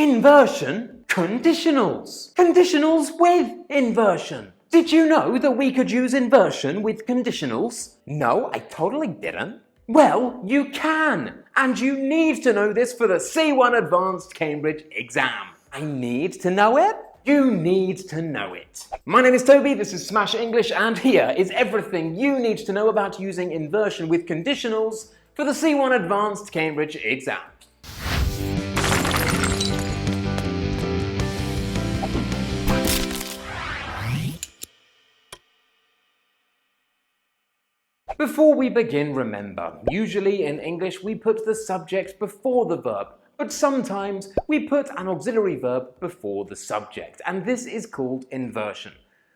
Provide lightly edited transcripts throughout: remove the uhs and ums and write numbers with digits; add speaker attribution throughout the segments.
Speaker 1: Inversion? Conditionals. Conditionals with inversion. Did you know that we could use inversion with conditionals? No, I totally didn't. Well, you can, and you need to know this for the C1 Advanced Cambridge exam. I need to know it? You need to know it. My name is Toby, this is Smash English, and here is everything you need to know about using inversion with conditionals for the C1 Advanced Cambridge exam. Before we begin, remember, usually in English we put the subject before the verb, but sometimes we put an auxiliary verb before the subject, and this is called inversion.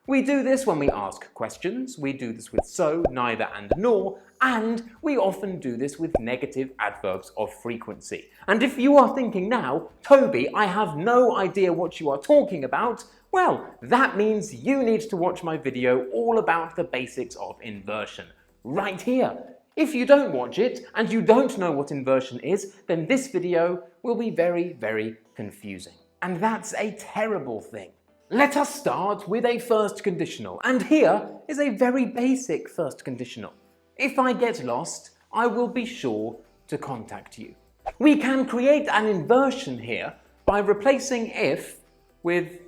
Speaker 1: We do this when we ask questions, we do this with so, neither and nor, and we often do this with negative adverbs of frequency. And if you are thinking now, Toby, I have no idea what you are talking about, well, that means you need to watch my video all about the basics of inversion. Right here. If you don't watch it and you don't know what inversion is, then this video will be very, very confusing. And that's a terrible thing. Let us start with a first conditional, and here is a very basic first conditional. If I get lost, I will be sure to contact you. We can create an inversion here by replacing if with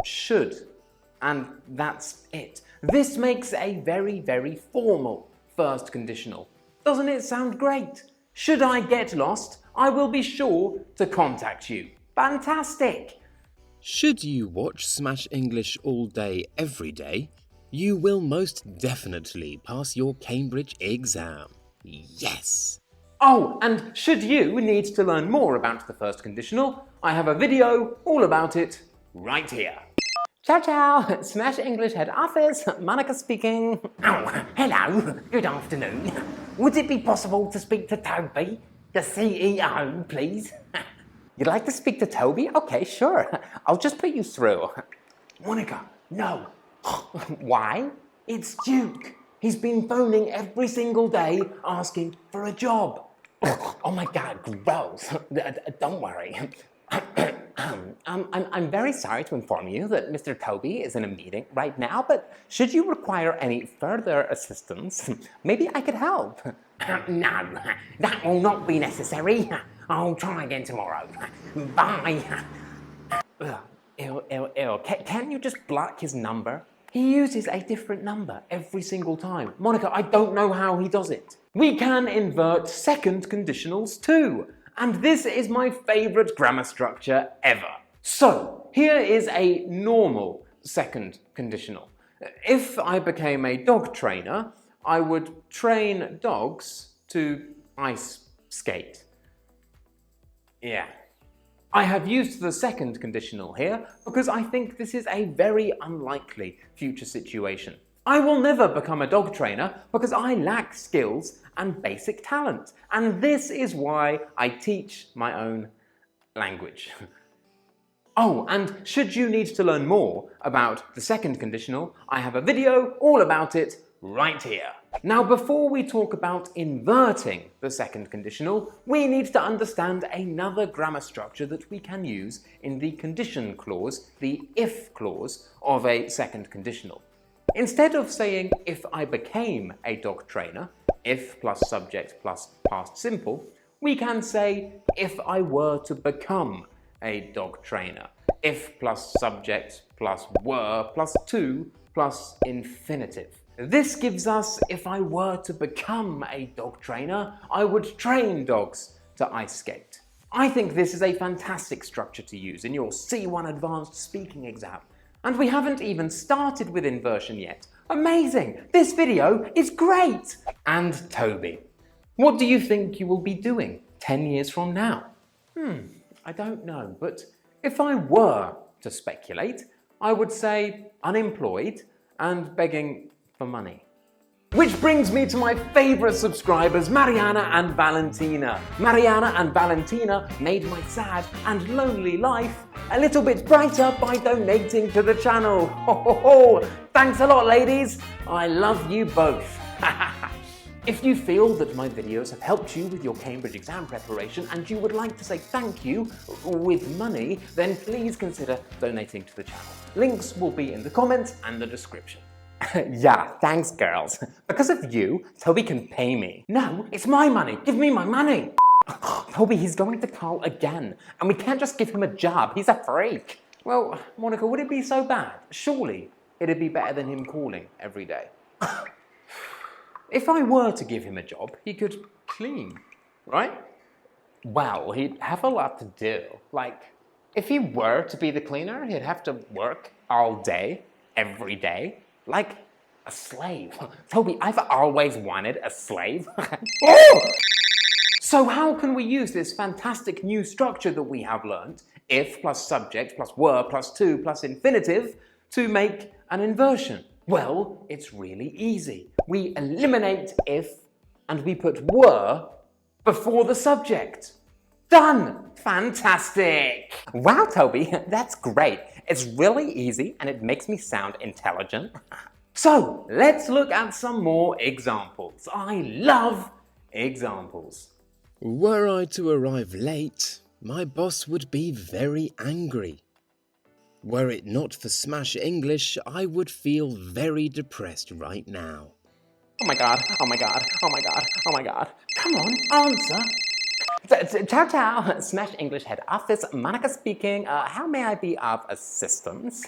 Speaker 1: should, and that's it. This makes a very, very formal first conditional. Doesn't it sound great? Should I get lost, I will be sure to contact you. Fantastic!
Speaker 2: Should you watch Smash English all day, every day, you will most definitely pass your Cambridge exam. Yes!
Speaker 1: Oh, and should you need to learn more about the first conditional, I have a video all about it right here. Ciao ciao, Smash English Head Office, Monica speaking. Oh, hello, good afternoon. Would it be possible to speak to Toby, the CEO, please? You'd like to speak to Toby? Okay, sure. I'll just put you through. Monica, no. Why? It's Duke. He's been phoning every single day asking for a job. Oh my God, gross. Don't worry. I'm very sorry to inform you that Mr. Toby is in a meeting right now, but should you require any further assistance, maybe I could help. No, that will not be necessary. I'll try again tomorrow. Bye. Ew. Can't you just block his number? He uses a different number every single time. Monica, I don't know how he does it. We can invert second conditionals too. And this is my favourite grammar structure ever. So, here is a normal second conditional. If I became a dog trainer, I would train dogs to ice skate. Yeah. I have used the second conditional here because I think this is a very unlikely future situation. I will never become a dog trainer because I lack skills and basic talent. And this is why I teach my own language. Oh, and should you need to learn more about the second conditional, I have a video all about it right here. Now, before we talk about inverting the second conditional, we need to understand another grammar structure that we can use in the condition clause, the if clause of a second conditional. Instead of saying, if I became a dog trainer, if plus subject plus past simple, we can say, if I were to become a dog trainer. If plus subject plus were plus to plus infinitive. This gives us, if I were to become a dog trainer, I would train dogs to ice skate. I think this is a fantastic structure to use in your C1 Advanced Speaking exam. And we haven't even started with inversion yet. Amazing! This video is great! And Toby, what do you think you will be doing 10 years from now? I don't know, but if I were to speculate, I would say unemployed and begging for money. Which brings me to my favourite subscribers, Mariana and Valentina. Mariana and Valentina made my sad and lonely life a little bit brighter by donating to the channel. Ho ho ho! Thanks a lot, ladies. I love you both. If you feel that my videos have helped you with your Cambridge exam preparation and you would like to say thank you with money, then please consider donating to the channel. Links will be in the comments and the description. Yeah, thanks girls. Because of you, Toby can pay me. No, it's my money. Give me my money. Toby, he's going to Carl again, and we can't just give him a job. He's a freak. Well, Monica, would it be so bad? Surely it'd be better than him calling every day. If I were to give him a job, he could clean, right? Well, he'd have a lot to do. Like, if he were to be the cleaner, he'd have to work all day, every day, like a slave. Toby, I've always wanted a slave. Oh! So how can we use this fantastic new structure that we have learned, if plus subject plus were plus to plus infinitive, to make an inversion? Well, it's really easy. We eliminate if and we put were before the subject. Done! Fantastic! Wow, Toby, that's great. It's really easy and it makes me sound intelligent. So, let's look at some more examples. I love examples.
Speaker 2: Were I to arrive late, my boss would be very angry. Were it not for Smash English, I would feel very depressed right now.
Speaker 1: Oh my god, oh my god, oh my god, oh my god. Come on, answer. Ciao, ciao. Smash English Head Office, Monica speaking. How may I be of assistance?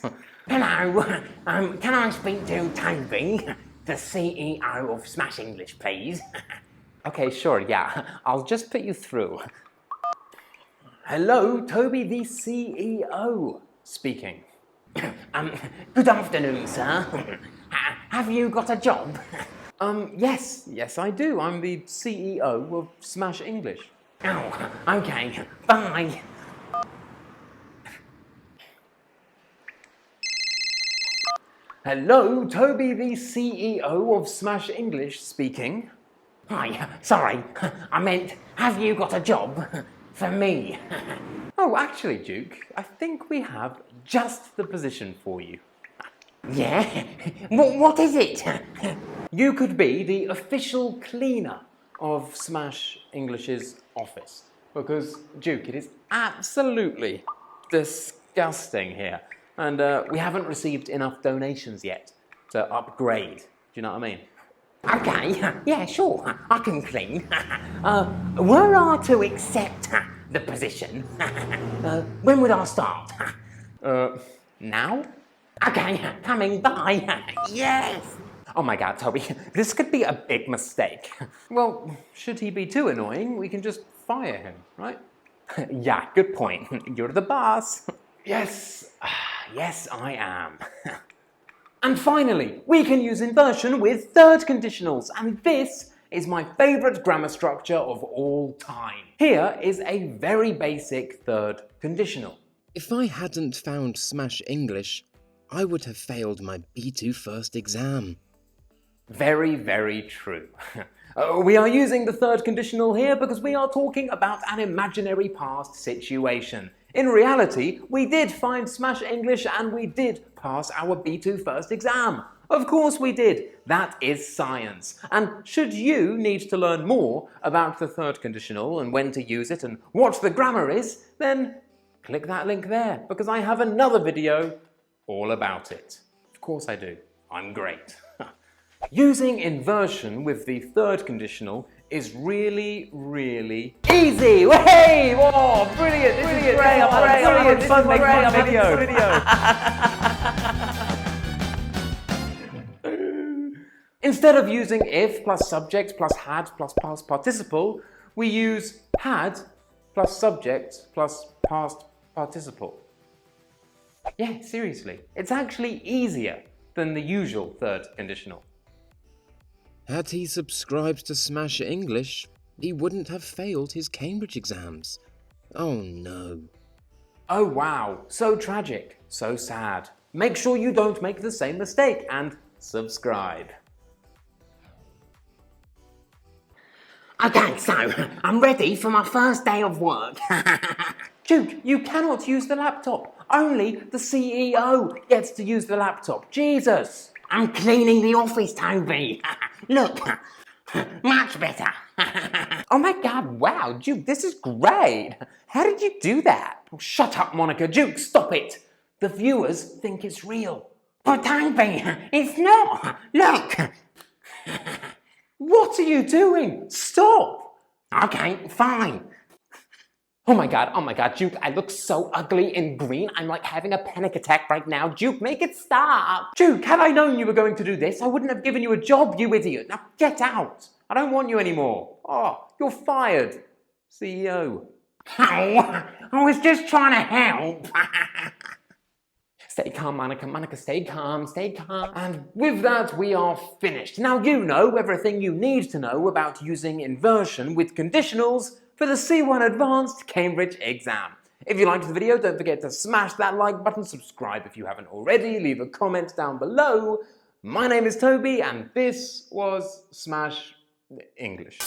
Speaker 3: Hello, can I speak to Toby, the CEO of Smash English, please?
Speaker 1: Okay, sure, yeah. I'll just put you through. Hello, Toby, the CEO speaking.
Speaker 3: Good afternoon, sir. Have you got a job?
Speaker 1: Yes, I do. I'm the CEO of Smash English.
Speaker 3: Oh, okay. Bye.
Speaker 1: Hello, Toby, the CEO of Smash English speaking.
Speaker 3: Hi, sorry. I meant, have you got a job for me?
Speaker 1: Oh, actually, Duke, I think we have just the position for you.
Speaker 3: Yeah? What is it?
Speaker 1: You could be the official cleaner of Smash English's office. Because, Duke, it is absolutely disgusting here. And we haven't received enough donations yet to upgrade. Do you know what I mean?
Speaker 3: Okay, yeah, sure, I can clean. Were I to accept the position, when would I start?
Speaker 1: Now?
Speaker 3: Okay, coming by. Yes!
Speaker 1: Oh my god, Toby, this could be a big mistake. Well, should he be too annoying, we can just fire him, right? Yeah, good point. You're the boss. Yes, yes, I am. And finally, we can use inversion with third conditionals, and this is my favourite grammar structure of all time. Here is a very basic third conditional.
Speaker 2: If I hadn't found Smash English, I would have failed my B2 first exam.
Speaker 1: Very, very true. We are using the third conditional here because we are talking about an imaginary past situation. In reality, we did find Smash English and we did pass our B2 first exam. Of course we did. That is science. And should you need to learn more about the third conditional and when to use it and what the grammar is, then click that link there because I have another video all about it. Of course I do. I'm great. Using inversion with the third conditional is really, really easy. Hey! Whoa! Brilliant! This is great! I'm having fun making my video. Instead of using if plus subject plus had plus past participle, we use had plus subject plus past participle. Yeah, seriously. It's actually easier than the usual third conditional.
Speaker 2: Had he subscribed to Smash English, he wouldn't have failed his Cambridge exams. Oh no.
Speaker 1: Oh wow, so tragic, so sad. Make sure you don't make the same mistake and subscribe.
Speaker 3: Okay, so I'm ready for my first day of work.
Speaker 1: Duke, you cannot use the laptop. Only the CEO gets to use the laptop. Jesus!
Speaker 3: I'm cleaning the office, Toby. Look, Much better.
Speaker 1: Oh my god, wow, Duke, this is great. How did you do that? Oh, shut up, Monica. Duke, stop it. The viewers think it's real.
Speaker 3: But Toby, it's not. Look.
Speaker 1: What are you doing? Stop.
Speaker 3: Okay, fine.
Speaker 1: Oh my god, Duke, I look so ugly in green. I'm like having a panic attack right now. Duke, make it stop. Duke, had I known you were going to do this, I wouldn't have given you a job, you idiot. Now get out. I don't want you anymore. Oh, you're fired. CEO.
Speaker 3: Oh, I was just trying to help.
Speaker 1: Stay calm, Monica. Monica, stay calm, stay calm. And with that, we are finished. Now you know everything you need to know about using inversion with conditionals for the C1 Advanced Cambridge exam. If you liked the video, don't forget to smash that like button, subscribe if you haven't already, leave a comment down below. My name is Toby, and this was Smash English.